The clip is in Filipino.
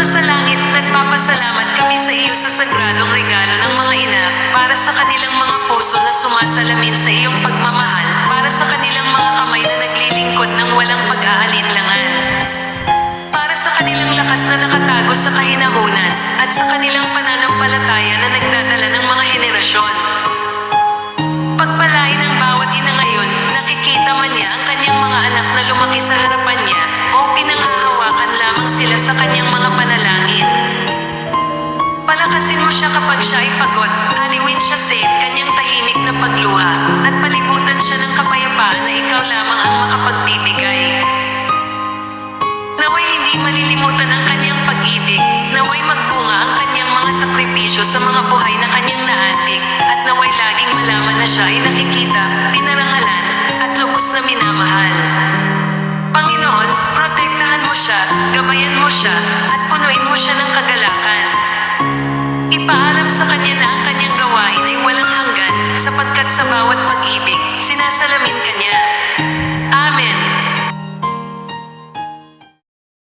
sa langit, nagpapasalamat kami sa iyo sa sagradong regalo ng mga ina, para sa kanilang mga puso na sumasalamin sa iyong pagmamahal, para sa kanilang mga kamay na naglilingkod ng walang pag-aalinlangan, para sa kanilang lakas na nakatago sa kahinahunan, at sa kanilang pananampalataya na nagdadala ng mga henerasyon. Pagpalain ang bawat ina ngayon, nakikita man niya ang kanyang mga anak na lumaki sa harapan niya, o pinanghahawakan lamang sila sa kanyang mga panalangin. Palakasin mo siya kapag siya ay pagod, aliwin siya sa kanyang tahimik na pagluha, at palibutan siya ng kapayapaan na ikaw lamang ang makapagbibigay. Naway hindi malilimutan ang kanyang pag-ibig, naway magbunga ang kanyang mga sakripisyo sa mga buhay na kanyang naantig, at naway laging malaman na siya ay nakikita, pinarangalan, at lubos na minamahal. Panginoon, protektahan mo siya, gabayan mo siya, at punuin mo siya ng kagalakan. Ipaalam sa kanya